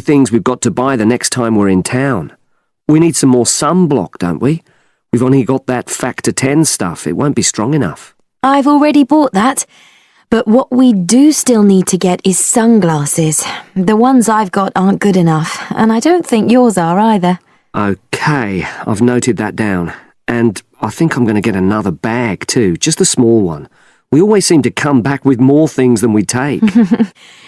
Things we've got to buy the next time we're in town. We need some more sunblock, don't we? We've only got that factor 10 stuff. It won't be strong enough. I've already bought that. But what we do still need to get is sunglasses. The ones I've got aren't good enough, and I don't think yours are either. Okay, I've noted that down. And I think I'm going to get another bag too, just a small one. We always seem to come back with more things than we take.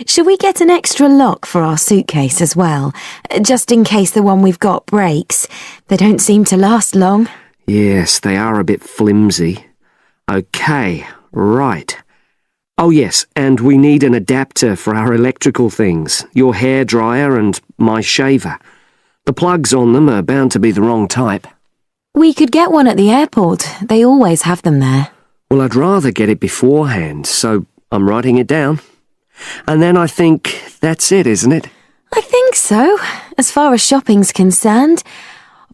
Should we get an extra lock for our suitcase as well, just in case the one we've got breaks? They don't seem to last long. Yes, they are a bit flimsy. Okay, right. Oh yes, and we need an adapter for our electrical things, your hairdryer and my shaver. The plugs on them are bound to be the wrong type. We could get one at the airport. They always have them there. Well, I'd rather get it beforehand, so I'm writing it down. And then I think that's it, isn't it? I think so, as far as shopping's concerned.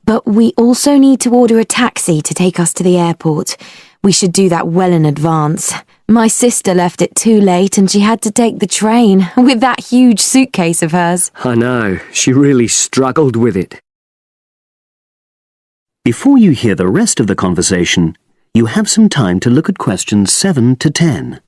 But we also need to order a taxi to take us to the airport. We should do that well in advance. My sister left it too late and she had to take the train with that huge suitcase of hers. I know, she really struggled with it. Before you hear the rest of the conversation, you have some time to look at questions 7 to 10.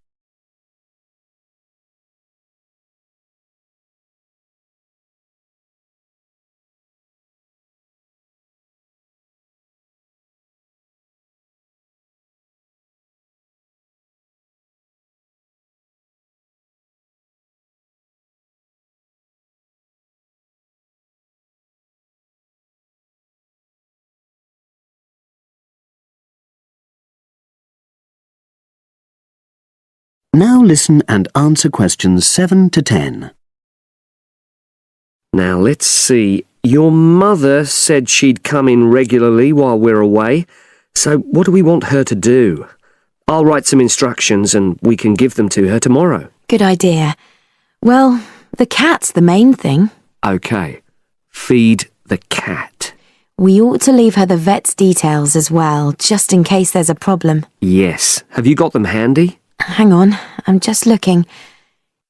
Now listen and answer questions 7 to 10. Now let's see. Your mother said she'd come in regularly while we're away, so what do we want her to do? I'll write some instructions and we can give them to her tomorrow. Good idea. Well, the cat's the main thing. Okay. Feed the cat. We ought to leave her the vet's details as well, just in case there's a problem. Yes. Have you got them handy? Hang on, I'm just looking.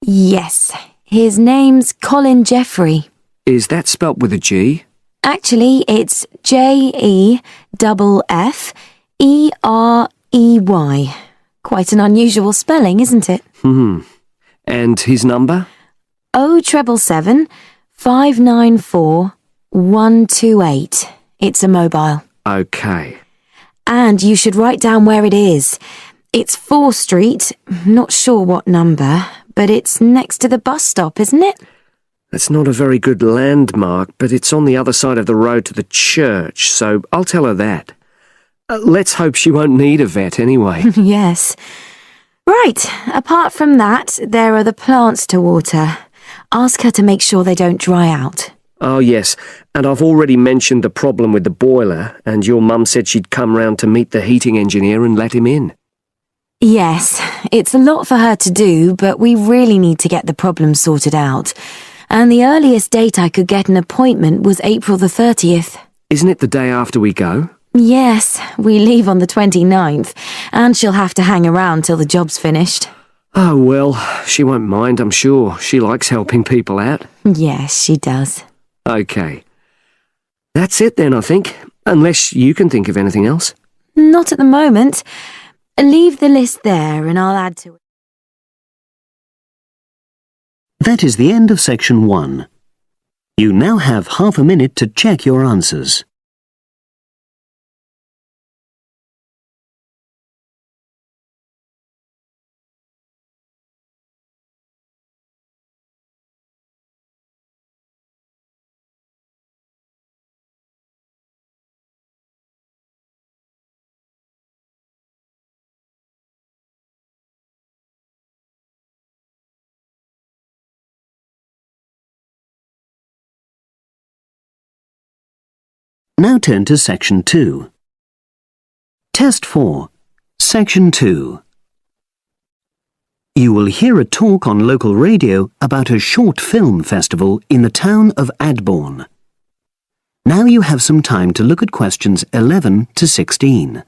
Yes, his name's Colin Jeffrey. Is that spelt with a G? Actually, it's Jeffrey. Quite an unusual spelling, isn't it? And his number? 077 594 128. It's a mobile. Okay. And you should write down where it is. It's 4 Street, not sure what number, but it's next to the bus stop, isn't it? That's not a very good landmark, but it's on the other side of the road to the church, so I'll tell her that. Let's hope she won't need a vet anyway. Yes. Right, apart from that, there are the plants to water. Ask her to make sure they don't dry out. Oh yes, and I've already mentioned the problem with the boiler, and your mum said she'd come round to meet the heating engineer and let him in. Yes, it's a lot for her to do, but we really need to get the problem sorted out. And the earliest date I could get an appointment was April the 30th. Isn't it the day after we go? Yes, we leave on the 29th, and she'll have to hang around till the job's finished. Oh well, she won't mind, I'm sure. She likes helping people out. Yes, she does. Okay. That's it then, I think. Unless you can think of anything else. Not at the moment. Leave the list there and I'll add to it. That is the end of section 1. You now have half a minute to check your answers. Now turn to section 2. Test 4, section 2. You will hear a talk on local radio about a short film festival in the town of Adbourne. Now you have some time to look at questions 11 to 16.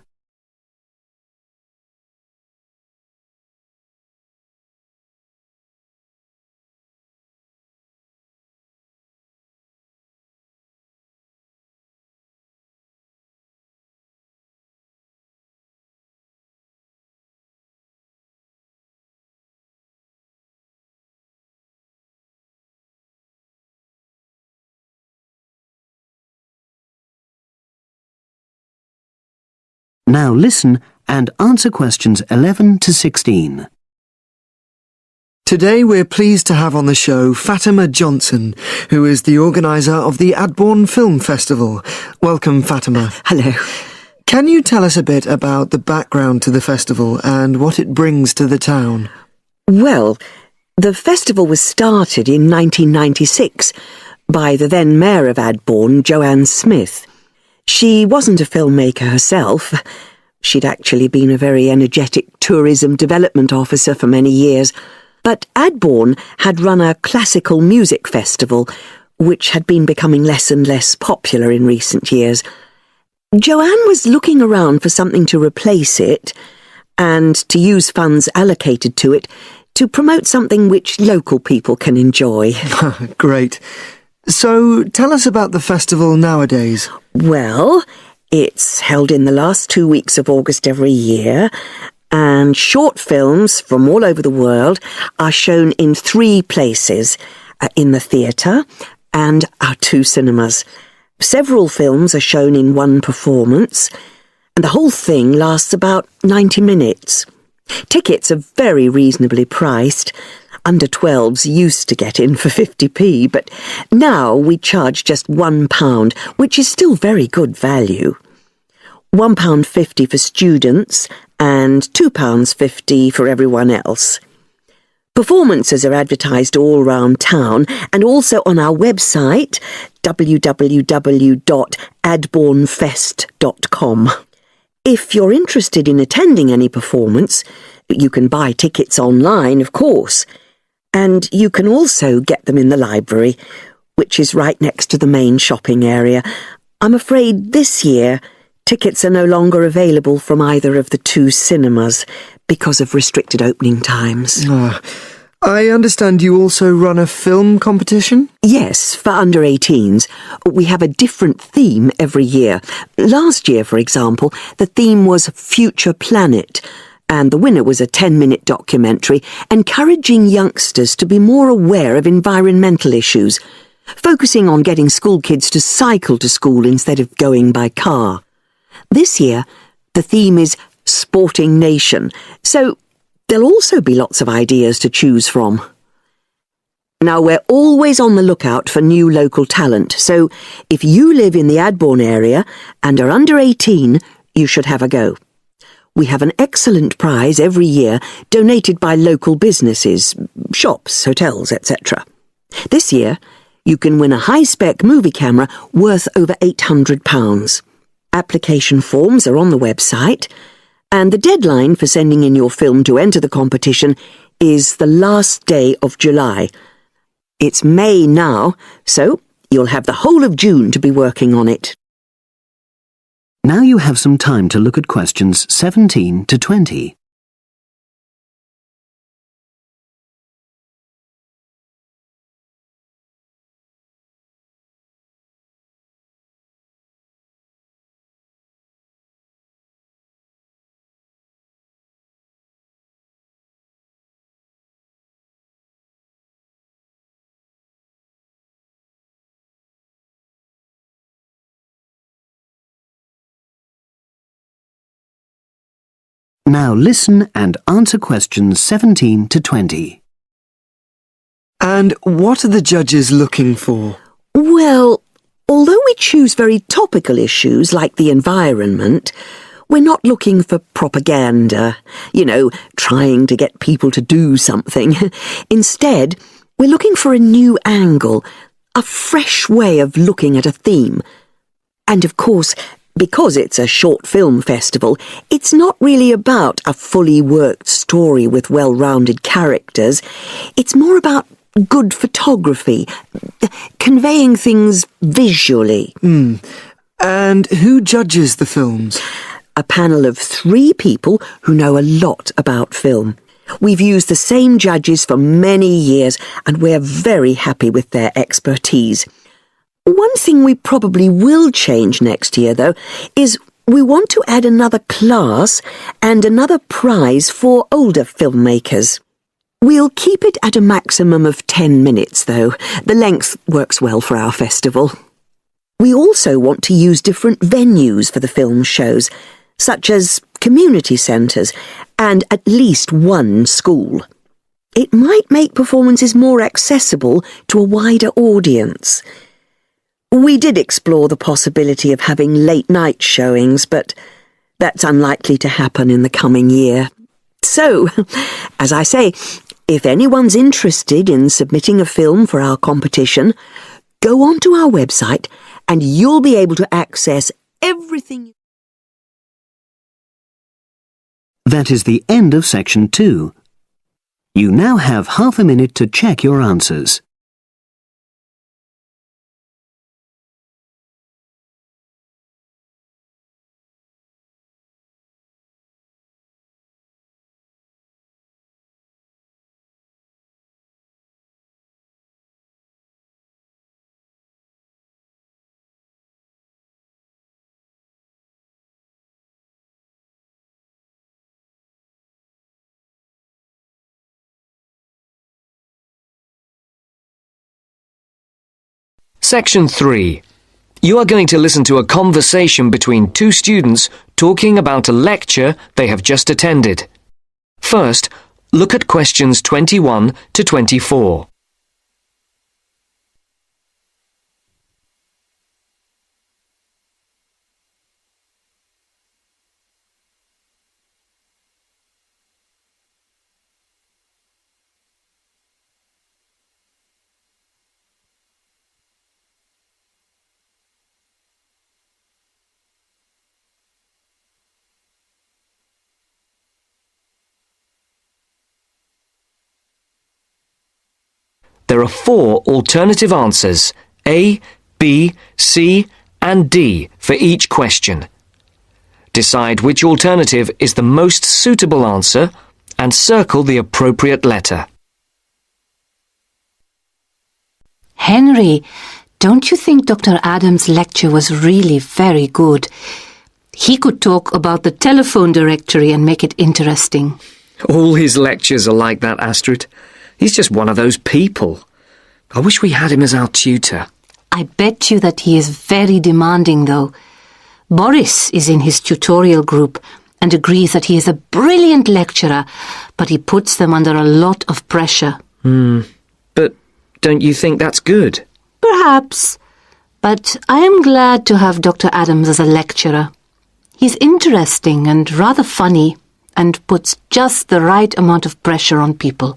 Now listen and answer questions 11 to 16. Today we're pleased to have on the show Fatima Johnson, who is the organiser of the Adbourne Film Festival. Welcome, Fatima. Hello. Can you tell us a bit about the background to the festival and what it brings to the town? Well, the festival was started in 1996 by the then Mayor of Adbourne, Joanne Smith. She wasn't a filmmaker herself. She'd actually been a very energetic tourism development officer for many years. But Adbourne had run a classical music festival, which had been becoming less and less popular in recent years. Joanne was looking around for something to replace it, and to use funds allocated to it to promote something which local people can enjoy. Great. So, tell us about the festival nowadays. Well, it's held in the last 2 weeks of August every year, and short films from all over the world are shown in 3 places, in the theatre and our 2 cinemas. Several films are shown in one performance, and the whole thing lasts about 90 minutes. Tickets are very reasonably priced. Under 12s used to get in for 50p, but now we charge just £1, which is still very good value. £1.50 for students and £2.50 for everyone else. Performances are advertised all round town and also on our website, www.adbournefest.com. If you're interested in attending any performance, you can buy tickets online, of course, and you can also get them in the library, which is right next to the main shopping area. I'm afraid this year tickets are no longer available from either of the 2 cinemas because of restricted opening times. I understand you also run a film competition? Yes, for under 18s. We have a different theme every year. Last year, for example, the theme was Future Planet, and the winner was a 10-minute documentary encouraging youngsters to be more aware of environmental issues, focusing on getting school kids to cycle to school instead of going by car. This year, the theme is Sporting Nation, so there'll also be lots of ideas to choose from. Now, we're always on the lookout for new local talent, so if you live in the Adbourne area and are under 18, you should have a go. We have an excellent prize every year donated by local businesses, shops, hotels, etc. This year, you can win a high-spec movie camera worth over £800. Application forms are on the website, and the deadline for sending in your film to enter the competition is the last day of July. It's May now, so you'll have the whole of June to be working on it. Now you have some time to look at questions 17 to 20. Now listen and answer questions 17 to 20. And what are the judges looking for? Well, although we choose very topical issues like the environment, we're not looking for propaganda, trying to get people to do something. Instead, we're looking for a new angle, a fresh way of looking at a theme. And of course, because it's a short film festival, it's not really about a fully worked story with well-rounded characters. It's more about good photography, conveying things visually. And who judges the films? A panel of 3 people who know a lot about film. We've used the same judges for many years, and we're very happy with their expertise. One thing we probably will change next year, though, is we want to add another class and another prize for older filmmakers. We'll keep it at a maximum of 10 minutes, though. The length works well for our festival. We also want to use different venues for the film shows. such as community centres and at least one school. It might make performances more accessible to a wider audience. We did explore the possibility of having late-night showings, but that's unlikely to happen in the coming year. So, as I say, if anyone's interested in submitting a film for our competition, go onto our website and you'll be able to access everything. That is the end of section 2. You now have half a minute to check your answers. Section 3. You are going to listen to a conversation between two students talking about a lecture they have just attended. First, look at questions 21 to 24. There are 4 alternative answers, A, B, C, and D, for each question. Decide which alternative is the most suitable answer and circle the appropriate letter. Henry, don't you think Dr. Adams' lecture was really very good? He could talk about the telephone directory and make it interesting. All his lectures are like that, Astrid. He's just one of those people. I wish we had him as our tutor. I bet you that he is very demanding, though. Boris is in his tutorial group and agrees that he is a brilliant lecturer, but he puts them under a lot of pressure. But don't you think that's good? Perhaps, but I am glad to have Dr. Adams as a lecturer. He's interesting and rather funny and puts just the right amount of pressure on people.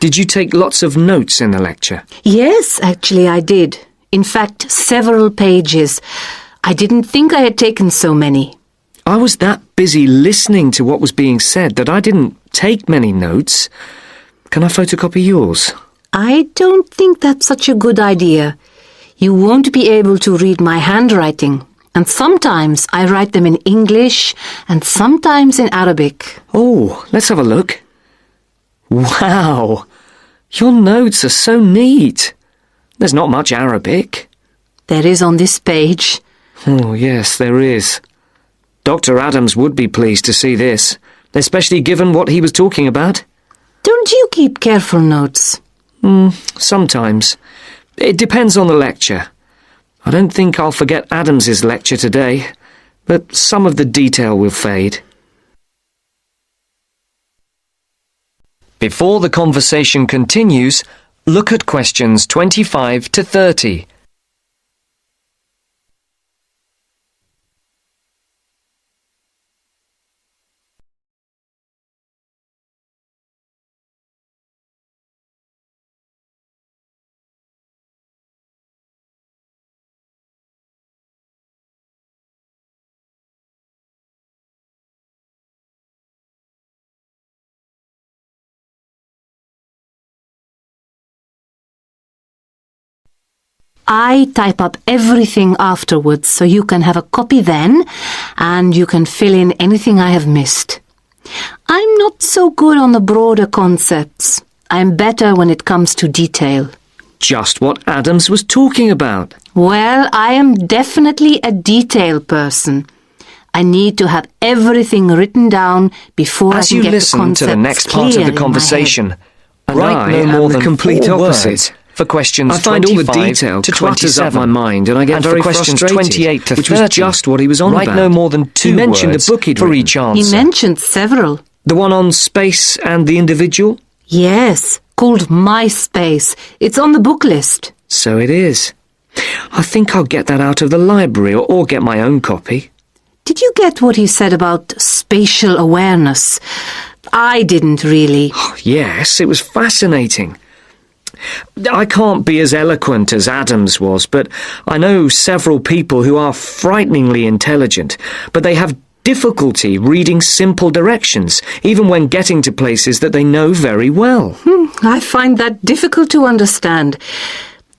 Did you take lots of notes in the lecture? Yes, actually I did. In fact, several pages. I didn't think I had taken so many. I was that busy listening to what was being said that I didn't take many notes. Can I photocopy yours? I don't think that's such a good idea. You won't be able to read my handwriting, and sometimes I write them in English and sometimes in Arabic. Oh, let's have a look. Wow! Your notes are so neat. There's not much Arabic. There is on this page. Oh, yes, there is. Dr. Adams would be pleased to see this, especially given what he was talking about. Don't you keep careful notes? Sometimes. It depends on the lecture. I don't think I'll forget Adams's lecture today, but some of the detail will fade. Before the conversation continues, look at questions 25 to 30. I type up everything afterwards so you can have a copy then and you can fill in anything I have missed. I'm not so good on the broader concepts. I'm better when it comes to detail. Just what Adams was talking about. Well, I am definitely a detail person. I need to have everything written down before I As can you get the listen concepts to the next part of clear the in my conversation, head. and Write I no am more the than complete 4 opposite. words For questions I find all the 25 detail to clutters up 27, my mind, and I get for very questions frustrated, 28 to which 30, was just what he was on write about. no more than two He mentioned words the book he'd for written. each answer. He mentioned several. The one on space and the individual? Yes, called MySpace. It's on the book list. So it is. I think I'll get that out of the library or get my own copy. Did you get what he said about spatial awareness? I didn't really. Yes, it was fascinating. I can't be as eloquent as Adams was, but I know several people who are frighteningly intelligent, but they have difficulty reading simple directions, even when getting to places that they know very well. I find that difficult to understand.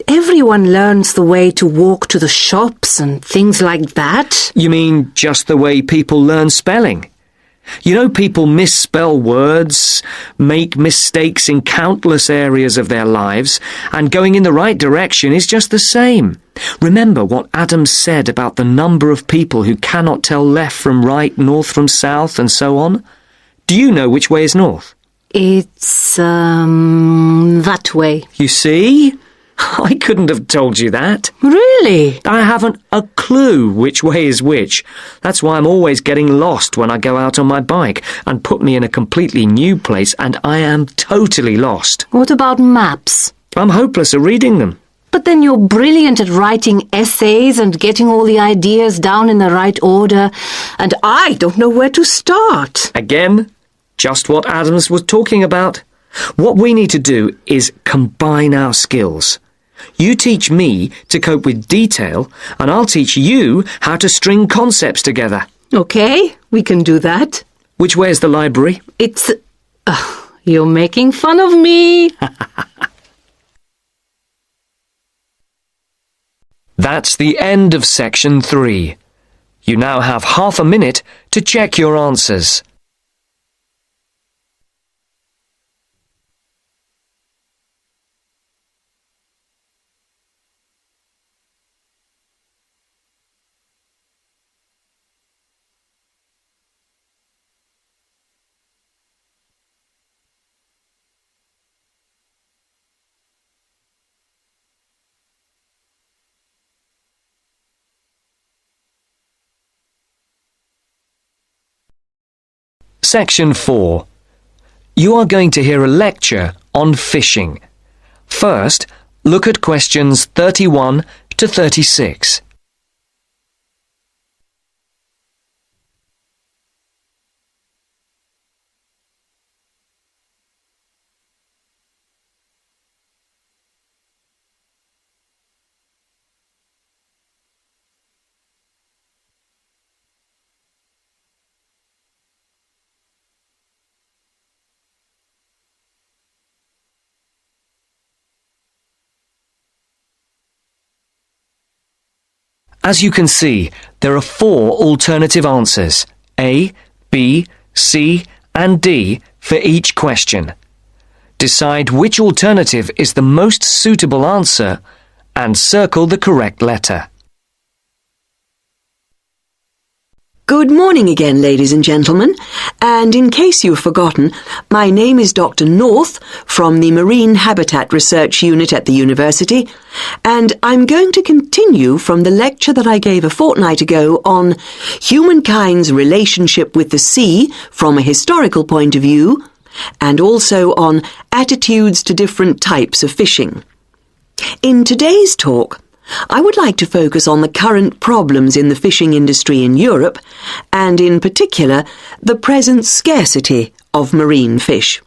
Everyone learns the way to walk to the shops and things like that. You mean just the way people learn spelling? You know, people misspell words, make mistakes in countless areas of their lives, and going in the right direction is just the same. Remember what Adams said about the number of people who cannot tell left from right, north from south, and so on? Do you know which way is north? It's, that way. You see? I couldn't have told you that. Really? I haven't a clue which way is which. That's why I'm always getting lost when I go out on my bike, and put me in a completely new place and I am totally lost. What about maps? I'm hopeless at reading them. But then you're brilliant at writing essays and getting all the ideas down in the right order, and I don't know where to start. Again, just what Adams was talking about. What we need to do is combine our skills. You teach me to cope with detail, and I'll teach you how to string concepts together. Okay, we can do that. Which way is the library? It's... you're making fun of me. That's the end of section 3. You now have half a minute to check your answers. Section 4. You are going to hear a lecture on fishing. First, look at questions 31 to 36. As you can see, there are 4 alternative answers, A, B, C, and D, for each question. Decide which alternative is the most suitable answer and circle the correct letter. Good morning again, ladies and gentlemen, and in case you've forgotten, my name is Dr. North from the Marine Habitat Research Unit at the university, and I'm going to continue from the lecture that I gave a fortnight ago on humankind's relationship with the sea from a historical point of view, and also on attitudes to different types of fishing. In today's talk, I would like to focus on the current problems in the fishing industry in Europe, and in particular, the present scarcity of marine fish.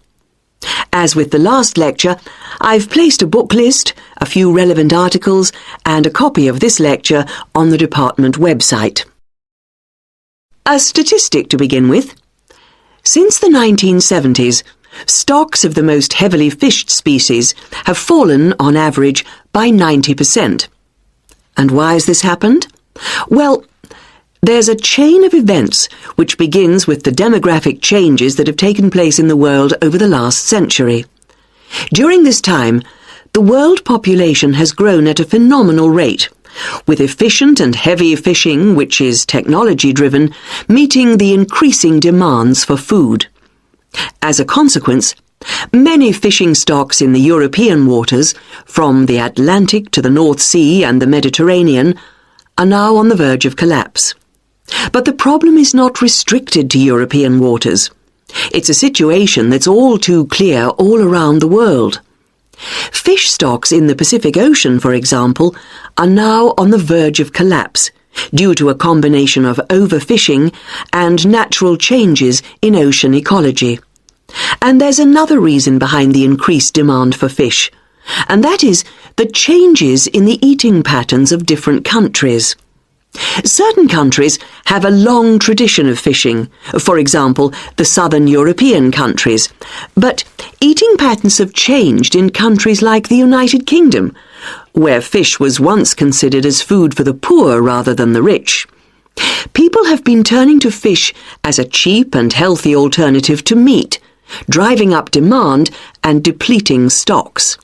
As with the last lecture, I've placed a book list, a few relevant articles, and a copy of this lecture on the department website. A statistic to begin with. Since the 1970s, stocks of the most heavily fished species have fallen, on average, by 90%. And why has this happened? Well, there's a chain of events which begins with the demographic changes that have taken place in the world over the last century. During this time, the world population has grown at a phenomenal rate, with efficient and heavy fishing, which is technology-driven, meeting the increasing demands for food. As a consequence, Many fishing stocks in the European waters, from the Atlantic to the North Sea and the Mediterranean, are now on the verge of collapse. But the problem is not restricted to European waters. It's a situation that's all too clear all around the world. Fish stocks in the Pacific Ocean, for example, are now on the verge of collapse due to a combination of overfishing and natural changes in ocean ecology. And there's another reason behind the increased demand for fish, and that is the changes in the eating patterns of different countries. Certain countries have a long tradition of fishing, for example, the southern European countries, but eating patterns have changed in countries like the United Kingdom, where fish was once considered as food for the poor rather than the rich. People have been turning to fish as a cheap and healthy alternative to meat, driving up demand and depleting stocks.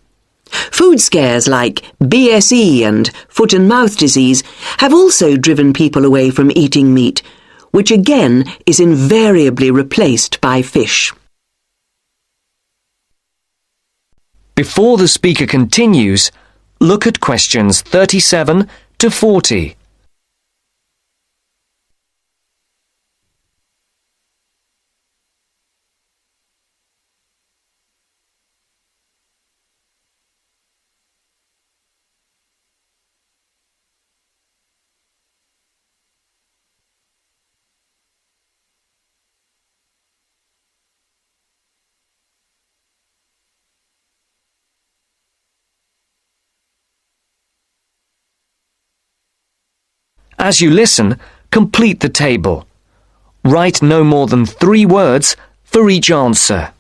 Food scares like BSE and foot and mouth disease have also driven people away from eating meat, which again is invariably replaced by fish. Before the speaker continues, look at questions 37 to 40. As you listen, complete the table. Write no more than 3 words for each answer.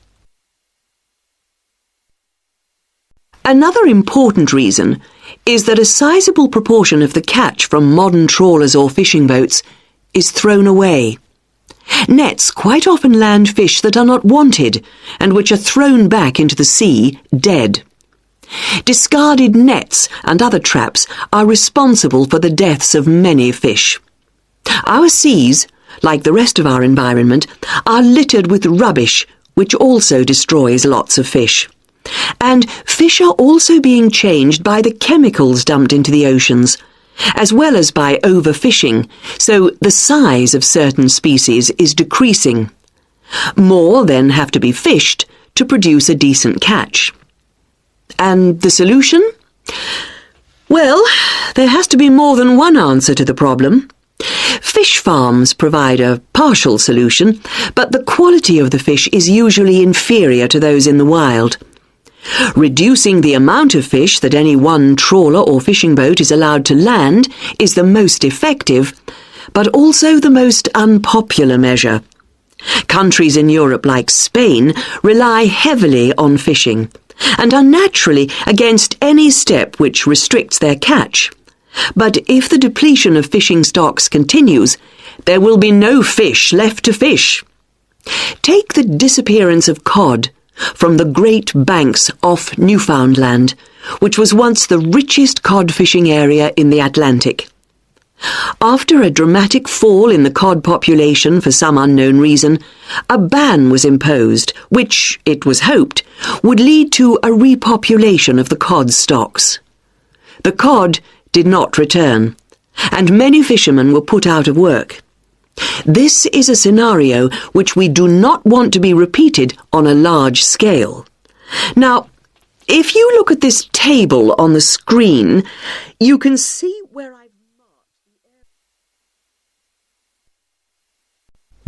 Another important reason is that a sizable proportion of the catch from modern trawlers or fishing boats is thrown away. Nets quite often land fish that are not wanted and which are thrown back into the sea dead. Discarded nets and other traps are responsible for the deaths of many fish. Our seas, like the rest of our environment, are littered with rubbish, which also destroys lots of fish. And fish are also being changed by the chemicals dumped into the oceans, as well as by overfishing, so the size of certain species is decreasing. More then have to be fished to produce a decent catch. And the solution? Well, there has to be more than one answer to the problem. Fish farms provide a partial solution, but the quality of the fish is usually inferior to those in the wild. Reducing the amount of fish that any one trawler or fishing boat is allowed to land is the most effective, but also the most unpopular measure. Countries in Europe like Spain rely heavily on fishing, and are naturally against any step which restricts their catch. But if the depletion of fishing stocks continues, there will be no fish left to fish. Take the disappearance of cod from the Great Banks off Newfoundland, which was once the richest cod fishing area in the Atlantic. After a dramatic fall in the cod population for some unknown reason, a ban was imposed, which, it was hoped, would lead to a repopulation of the cod stocks. The cod did not return, and many fishermen were put out of work. This is a scenario which we do not want to be repeated on a large scale. Now, if you look at this table on the screen, you can see where I've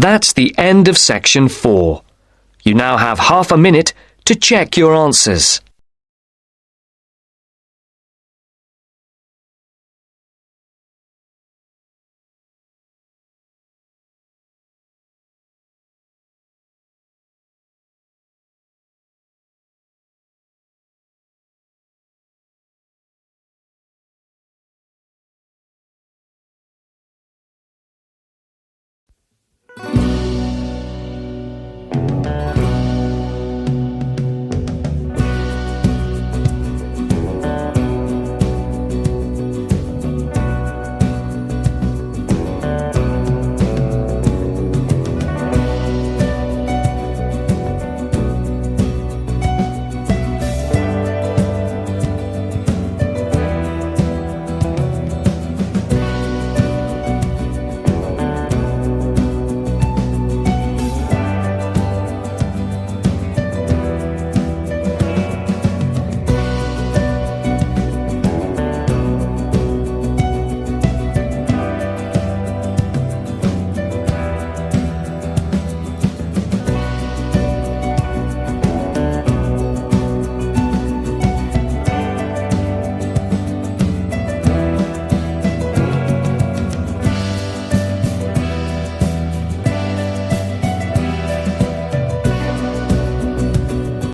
That's the end of section 4. You now have half a minute to check your answers.